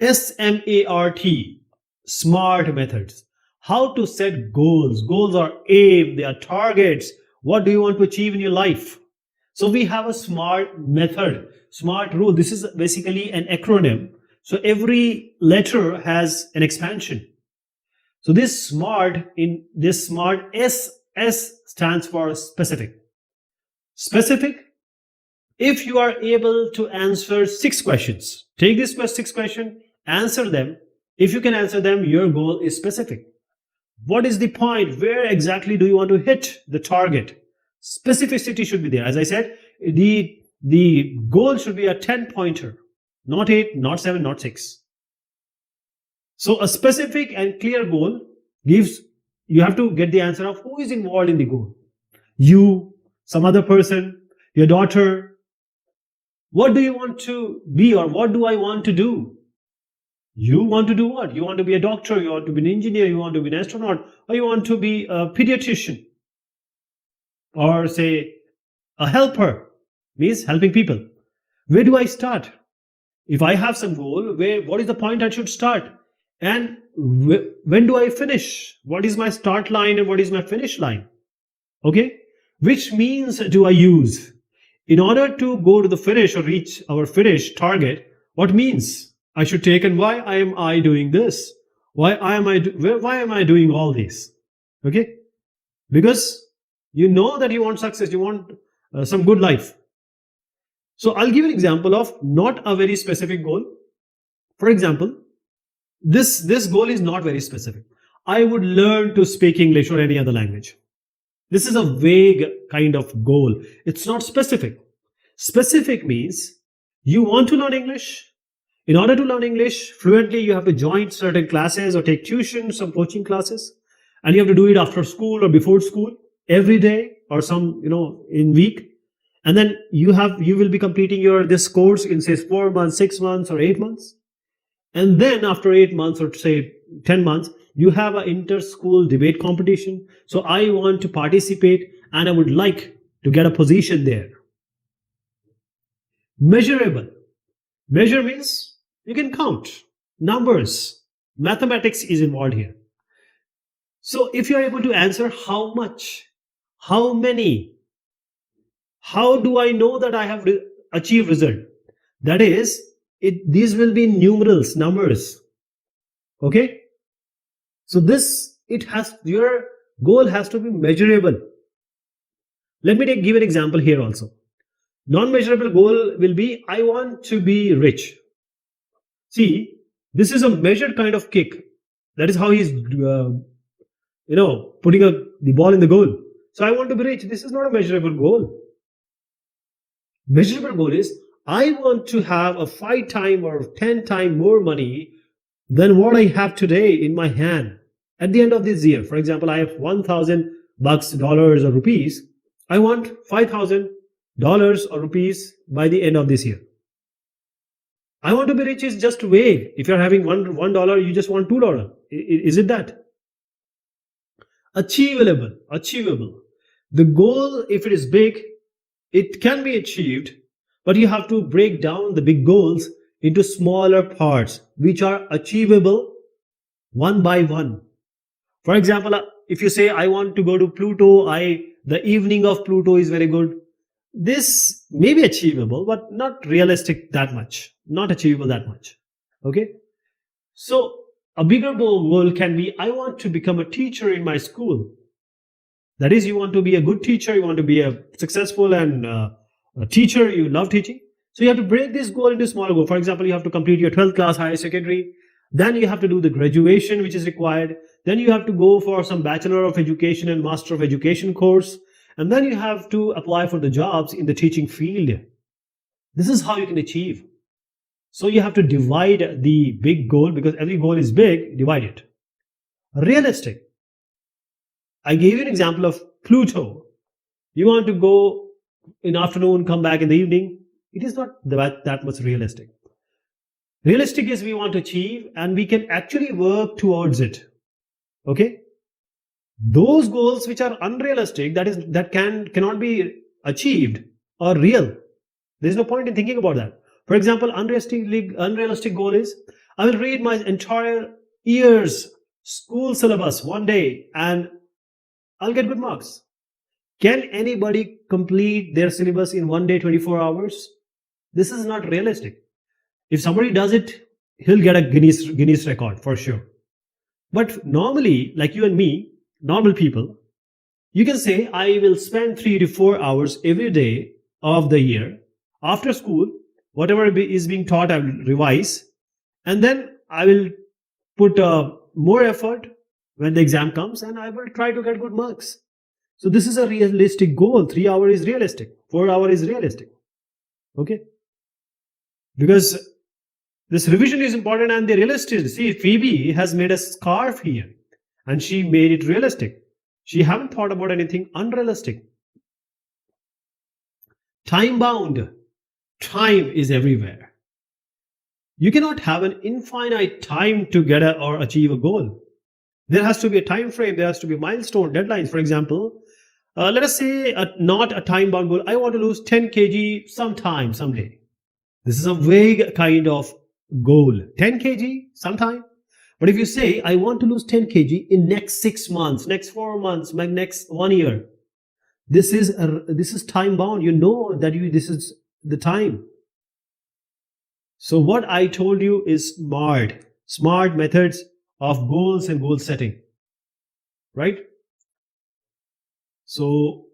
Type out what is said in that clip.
SMART, SMART methods. How to set goals. Goals are aim, they are targets. What do you want to achieve in your life? So we have a SMART method, SMART rule. This is basically an acronym. So every letter has an expansion. So this SMART, in this SMART, S stands for specific. Specific, if you are able to answer 6 questions, take this 6 questions, answer them. If you can answer them, your goal is specific. What is the point? Where exactly do you want to hit the target? Specificity should be there. As I said, the goal should be a 10-pointer, not 8, not 7, not 6. So a specific and clear goal gives, you have to get the answer of who is involved in the goal. You, some other person, your daughter. What do you want to be, or what do I want to do? You want to do what? You want to be a doctor, you want to be an engineer, you want to be an astronaut, or you want to be a pediatrician, or say a helper, means helping people. Where do I start? If I have some goal, what is the point I should start? And when do I finish? What is my start line and what is my finish line? Okay? Which means do I use? In order to go to the finish or reach our finish target, what means I should take, and why am I doing this? Why am I doing all this? Okay? Because you know that you want success, you want some good life. So I'll give an example of not a very specific goal. For example, this goal is not very specific. I would learn to speak English or any other language. This is a vague kind of goal. It's not specific. Specific means you want to learn English. In order to learn English fluently, you have to join certain classes or take tuition, some coaching classes, and you have to do it after school or before school, every day or some, in week. And then you will be completing this course in say 4 months, 6 months, or 8 months. And then after 8 months or say 10 months, you have an inter-school debate competition. So I want to participate and I would like to get a position there. Measurable. Measure means you can count numbers. Mathematics is involved here. So if you're able to answer how much, how many, how do I know that I have achieved result? That is, these will be numerals, numbers. Okay? So your goal has to be measurable. Let me give an example here also. Non-measurable goal will be, I want to be rich. See, this is a measured kind of kick. That is how he's, putting the ball in the goal. So I want to be rich. This is not a measurable goal. Measurable goal is, I want to have a 5 times or 10 times more money than what I have today in my hand at the end of this year. For example, I have $1,000 dollars or rupees. I want $5,000 or rupees by the end of this year. I want to be rich is just vague. If you're having $1, you just want $2. Is it that? Achievable. The goal, if it is big, it can be achieved, but you have to break down the big goals into smaller parts, which are achievable one by one. For example, if you say, I want to go to Pluto, the evening of Pluto is very good. This may be achievable, but not realistic that much. Not achievable that much. Okay? So, a bigger goal can be, I want to become a teacher in my school. That is, you want to be a good teacher, you want to be a successful and a teacher, you love teaching. So you have to break this goal into smaller goals. For example, you have to complete your 12th class higher secondary. Then you have to do the graduation, which is required. Then you have to go for some Bachelor of Education and Master of Education course. And then you have to apply for the jobs in the teaching field. This is how you can achieve. So you have to divide the big goal, because every goal is big, divide it. Realistic. I gave you an example of Pluto. You want to go in afternoon, come back in the evening. It is not that much realistic. Realistic is we want to achieve and we can actually work towards it. Okay? Those goals which are unrealistic, that cannot be achieved, are real. There is no point in thinking about that. For example, unrealistic goal is, I will read my entire year's school syllabus one day and I'll get good marks. Can anybody complete their syllabus in one day, 24 hours? This is not realistic. If somebody does it, he'll get a Guinness record for sure. But normally, like you and me, normal people, you can say, I will spend 3 to 4 hours every day of the year after school. Whatever is being taught, I will revise. And then I will put more effort when the exam comes and I will try to get good marks. So this is a realistic goal. 3 hours is realistic. 4 hours is realistic. Okay. Because this revision is important and the realistic. See, Phoebe has made a scarf here and she made it realistic. She haven't thought about anything unrealistic. Time bound. Time is everywhere. You cannot have an infinite time to get or achieve a goal. There has to be a time frame. There has to be milestone, deadlines. For example, let us say not a time bound goal. I want to lose 10 kg sometime, someday. This is a vague kind of goal. 10 kg sometime. But if you say, I want to lose 10 kg in next 6 months, next 4 months, my next 1 year, this is time bound. You know that this is the time. So what I told you is smart methods of goals and goal setting, right? So